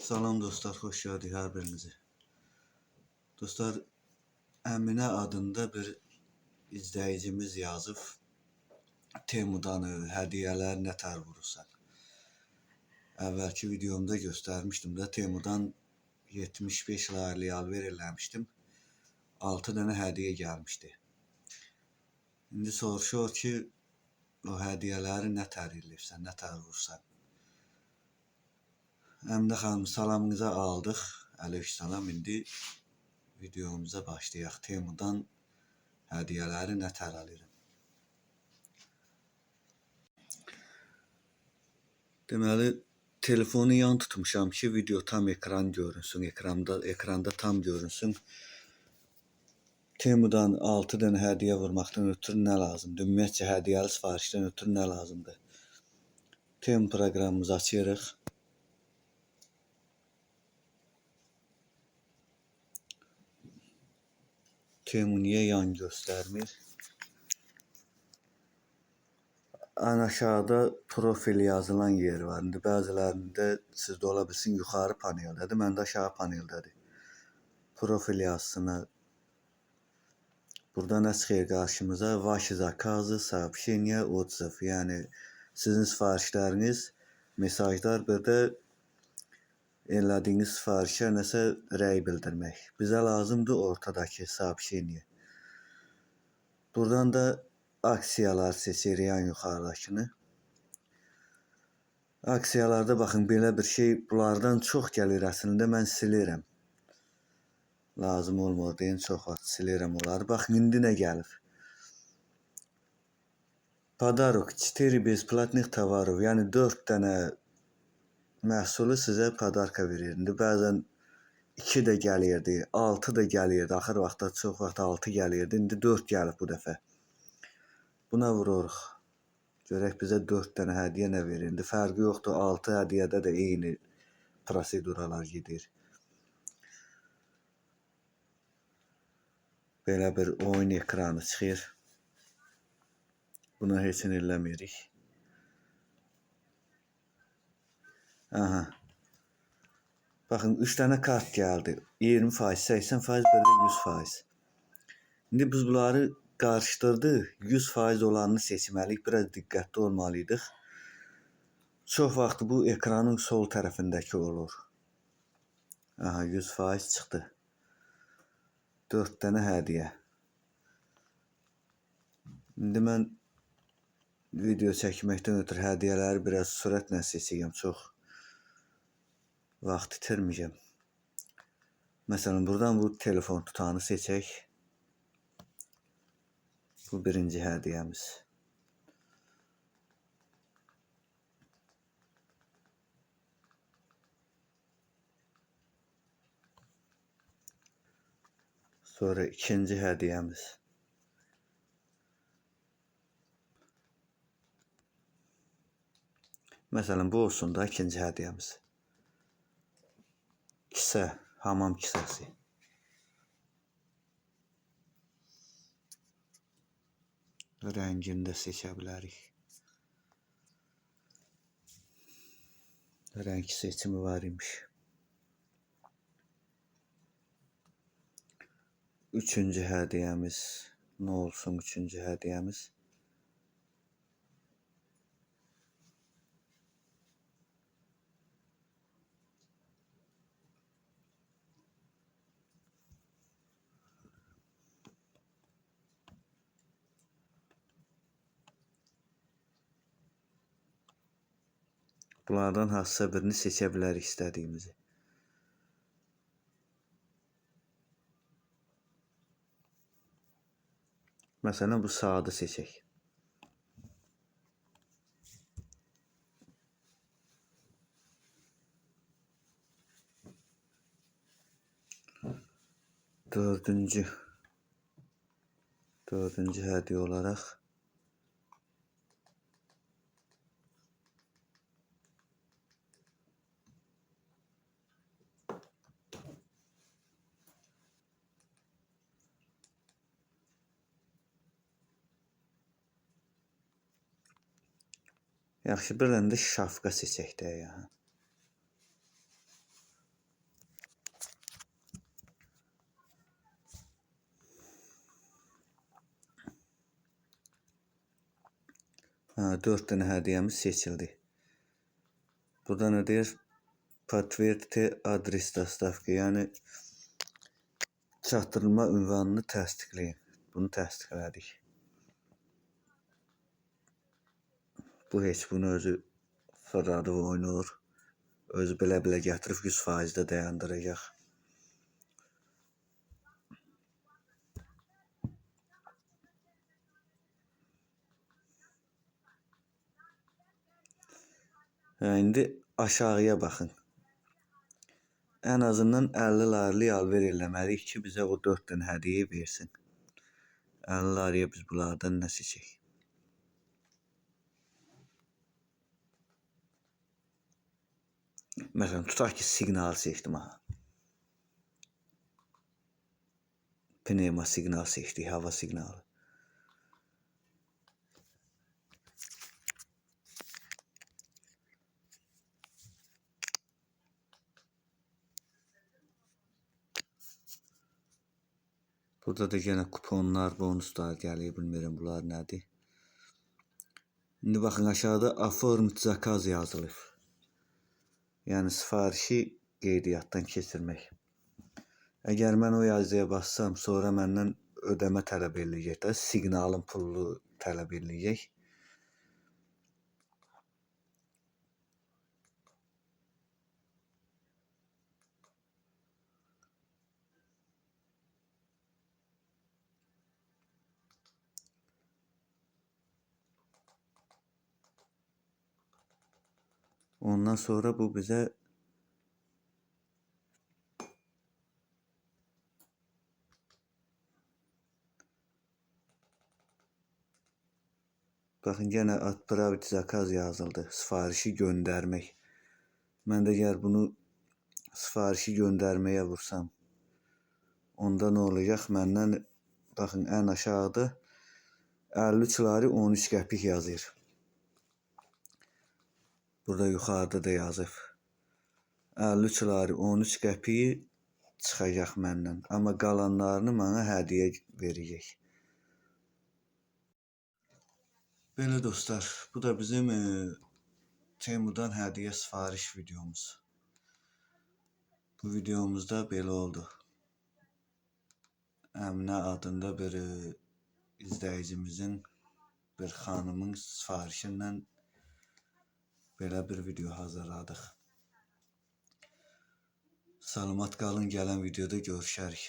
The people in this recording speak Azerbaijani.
Salam dostlar, xoş gəldik hər birinizi. Dostlar, Əminə adında bir izləyicimiz yazıb, Temudan hədiyyələr nətər vurursan. Əvvəlki videomda göstərmişdim də, Temudan 75 layirli alver eləmişdim. 6 dənə hədiyyə gəlmişdi. İndi soruşuyor ki, o hədiyyələri nətər eləyirsən, nətər vurursan. Əminə xanım, salamınıza aldıq. Aleykümsalam. İndi videomuza başlayaq. Temudan hədiyyələri nətər alırım. Deməli, telefonu yan tutmuşam ki, video tam ekran görünsün, ekranda tam görünsün. Temudan 6 dənə hədiyyə vurmaqdan ötürü nə lazımdır? Ümumiyyətcə hədiyyəli sifarişdən ötürü nə lazımdır? Temu proqramımızı açırıq. Temu niyə yan göstərmir? Ən aşağıda profil yazılan yer var. İndi bəzilərində sizdə ola bilsin yuxarı paneldədir, məndə aşağı paneldədir. Profil yazısına burada nə çıxır qarşımıza? Vaşı zakazı, сообщения, отзыв. Yəni sizin sifarişləriniz, mesajlar, burada elədiyiniz sifarişə nəsə rəy bildirmək. Bizə lazımdır ortadakı сообщение. Buradan da aksiyalar seçirik yan yuxarıdakını. Aksiyalarda baxın, belə bir şey, bunlardan çox gəlir əslində, mən silirəm. Lazım olmur deyin, çox vaxt silirəm onları. Baxın, indi nə gəlib? Padarok 4 besplatных товаров, yəni 4 dənə məhsulu sizə padarka verir. İndi bəzən 2 də gəlirdi, 6 da gəlirdi, axır vaxtda çox vaxt 6 gəlirdi, indi 4 gəlib bu dəfə. Buna vururuq. Görək bizə 4 dənə hədiyyə nə verir. İndi fərqi yoxdur, 6 hədiyyədə də eyni proseduralar gedir. Belə bir oyun ekranı çıxır. Buna heç nə eləmirik. Aha. Baxın, 3 dənə kart gəldi. 20%, 80%, bir də 100%. İndi biz bunları qarışdırdıq. 100% olanını seçməliyik. Biraz diqqətli olmalıydıq. Çox vaxt bu ekranın sol tərəfindəki olur. Aha, 100% çıxdı. 4 dənə hədiyyə. İndi mən video çəkməkdən ötürü hədiyyələri biraz sürətlə seçəyim. Çox vaxt itirməyəcəm. Məsələn, buradan bu telefon tutanı seçək. Bu birinci hədiyyəmiz. Sonra ikinci hədiyyəmiz. Məsələn, bu olsun da ikinci hədiyyəmiz. Kisə, hamam kisəsi. Rəngini də seçə bilərik. Rəng seçimi var imiş. Üçüncü hədiyyəmiz. Nə olsun üçüncü hədiyyəmiz? Bunlardan hansısa birini seçə bilərik istədiyimizi. Məsələn, bu saatı seçək. Dördüncü hədiyyə olaraq yaxşı, bir dənə də şafqa seçək də ya. 4 dənə hədiyyəmiz seçildi. Burada nə deyir? Подтвердите adres доставки, yəni çatdırılma ünvanını təsdiqləyin. Bunu təsdiqlədik. Bu heç bunu özü fırladıb oynur. Özü belə gətirib 100% də dayandıracaq. İndi aşağıya baxın. Ən azından 50 layirli alver eləməliyik ki, bizə o 4 dənə hədiyyə versin. 50 layirə biz bunlardan nə seçək? Məsələn, tutaq ki, siqnal seçdim. Pnevma siqnal seçdik, hava siqnalı. Burada da yenə kuponlar, bonuslar gəlir, bilmirəm bunlar nədir. İndi baxın, aşağıda оформить zakaz yazılır. Yəni sifarişi qeydiyyatdan keçirmək. Əgər mən o yazıya bassam, sonra məndən ödəmə tələb eləyəcək də, siqnalın pulunu tələb eləyəcək. Ondan sonra bu bizə baxın, yenə отправить zakaz yazıldı. Sifarişi göndərmək. Mən də əgər bunu sifarişi göndərməyə vursam, onda nə olacaq? Məndən baxın, ən aşağıda 53 lari 13 qəpik yazır. Burada yuxarıda da yazıb. 53 lari 13 qəpiyi çıxacaq məndən. Amma qalanlarını mənə hədiyyə verəcək. Belə dostlar, bu da bizim Temudan hədiyyə sifariş videomuz. Bu videomuzda belə oldu. Əminə adında bir izləyicimizin, bir xanımın sifarişindən belə bir video hazırladıq. Salamat qalın, gələn videoda görüşərik.